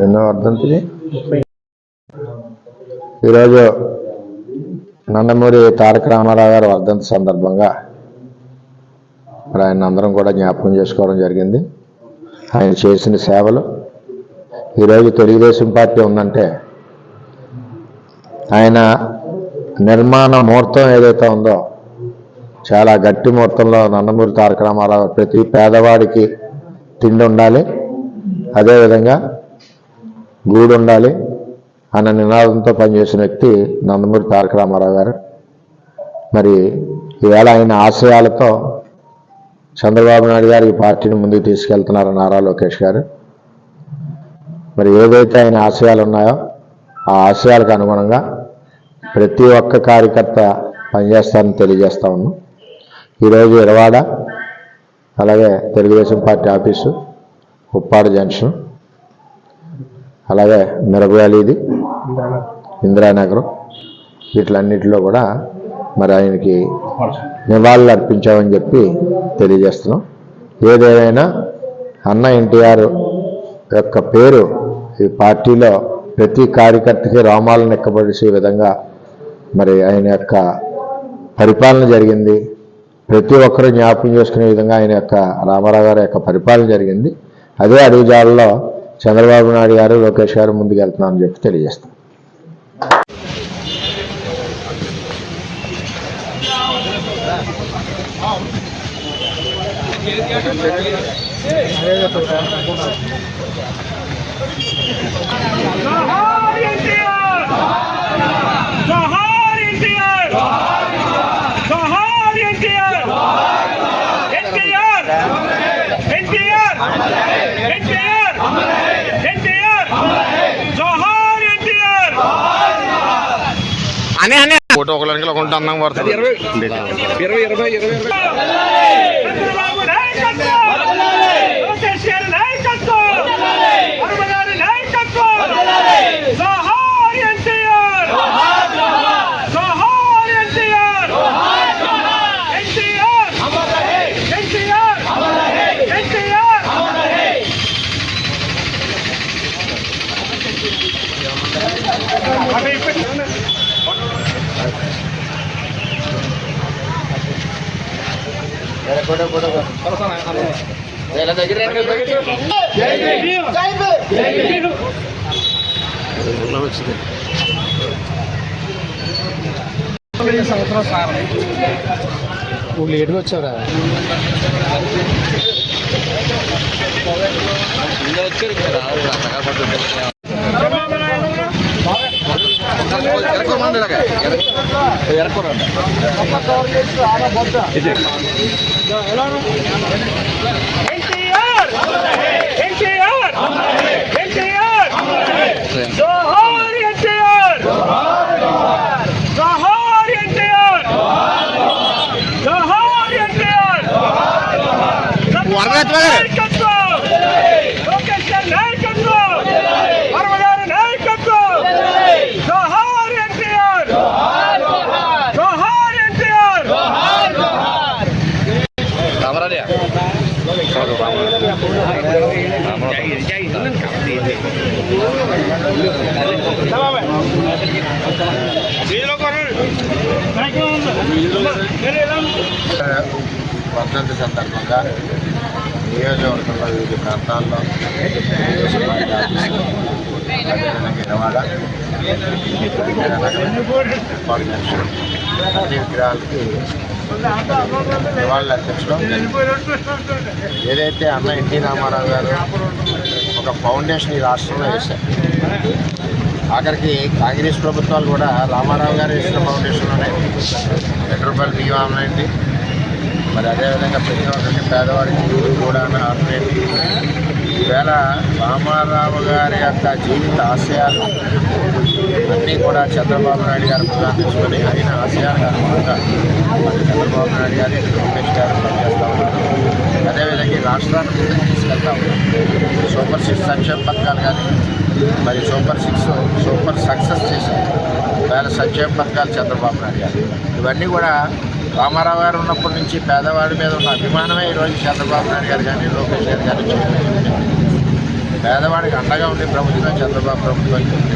ఎన్నో వర్ధంతిని ఈరోజు నందమూరి తారక రామారావు గారి వర్ధంతి సందర్భంగా మరి ఆయన అందరం కూడా జ్ఞాపకం చేసుకోవడం జరిగింది. ఆయన చేసిన సేవలు ఈరోజు తెలుగుదేశం పార్టీ ఉందంటే ఆయన నిర్మాణ ముహూర్తం ఏదైతే ఉందో చాలా గట్టి ముహూర్తంలో నందమూరి తారక రామారావు ప్రతి పేదవాడికి తిండి ఉండాలి, అదేవిధంగా గూడు ఉండాలి అన్న నినాదంతో పనిచేసిన వ్యక్తి నందమూరి తారక రామారావు గారు. మరి ఈవేళ ఆయన ఆశయాలతో చంద్రబాబు నాయుడు గారు ఈ పార్టీని ముందుకు తీసుకెళ్తున్నారు, నారా లోకేష్ గారు. మరి ఏదైతే ఆయన ఆశయాలు ఉన్నాయో ఆ ఆశయాలకు అనుగుణంగా ప్రతి ఒక్క కార్యకర్త పనిచేస్తారని తెలియజేస్తా ఉన్నాం. ఈరోజు ఇరవాడ, అలాగే Telugu Desam party office, Uppada junction, అలాగే మిరపయాలిది, ఇందిరానగరం, వీటిలన్నిటిలో కూడా మరి ఆయనకి నివాళులు అర్పించామని చెప్పి తెలియజేస్తున్నాం. ఏదేమైనా అన్న ఎన్టీఆర్ యొక్క పేరు ఈ పార్టీలో ప్రతి కార్యకర్తకి రోమాలను ఎక్కబడిసే విధంగా మరి ఆయన యొక్క పరిపాలన జరిగింది. ప్రతి ఒక్కరూ జ్ఞాపకం చేసుకునే విధంగా ఆయన యొక్క రామారావు గారి యొక్క పరిపాలన జరిగింది. అదే అడుగుజాడలో చంద్రబాబు నాయుడు గారు, లోకేష్ గారు ముందుకు వెళ్తున్నారని చెప్పి తెలియజేస్తాం. ఫోటో ఒకరికి కొంత అందంగా పడుతుంది. సంవత్సరం సార్ నువ్వు లేటుగా వచ్చావురా. వర్ధంతి సందర్భంగా నియోజకవర్గంలో వివిధ ప్రాంతాల్లో ఇరవాడ, అన్ని విగ్రహాలకి నివాళులు అర్పించడం. ఏదైతే అన్న ఎన్టీ రామారావు గారు ఒక ఫౌండేషన్ ఈ రాష్ట్రంలో వేశారు, ఆఖరికి కాంగ్రెస్ ప్రభుత్వాలు కూడా రామారావు గారు వేసిన ఫౌండేషన్లోనే ₹2 బియ్యం ఆమెనండి. మరి అదేవిధంగా ప్రతి ఒక్కరికి పేదవాడికి కూడా ఆత్మీయండి. ఈవేళ రామారావు గారి యొక్క జీవిత ఆశయాలు అన్నీ కూడా చంద్రబాబు నాయుడు గారు ముందుగా తీసుకొని అయిన ఆశయాలకు అనుగుణంగా మరి చంద్రబాబు నాయుడు గారు లోకేష్ గారు పనిచేస్తూ ఉన్నారు. అదేవిధంగా ఈ రాష్ట్రాన్ని ముందుకు తీసుకెళ్తా ఉన్నారు. సూపర్ 6 సంక్షేమ పథకాలు కానీ మరి సూపర్ సక్సెస్ చేశారు. వేల సంక్షేమ పథకాలు చంద్రబాబు నాయుడు గారు. ఇవన్నీ కూడా రామారావు గారు ఉన్నప్పటి నుంచి పేదవాడి మీద ఉన్న అభిమానమే ఈరోజు చంద్రబాబు నాయుడు గారు కానీ లోకేష్ గారు కానీ పేదవాడికి అండగా ఉండే ప్రభుత్వం చంద్రబాబు ప్రభుత్వం.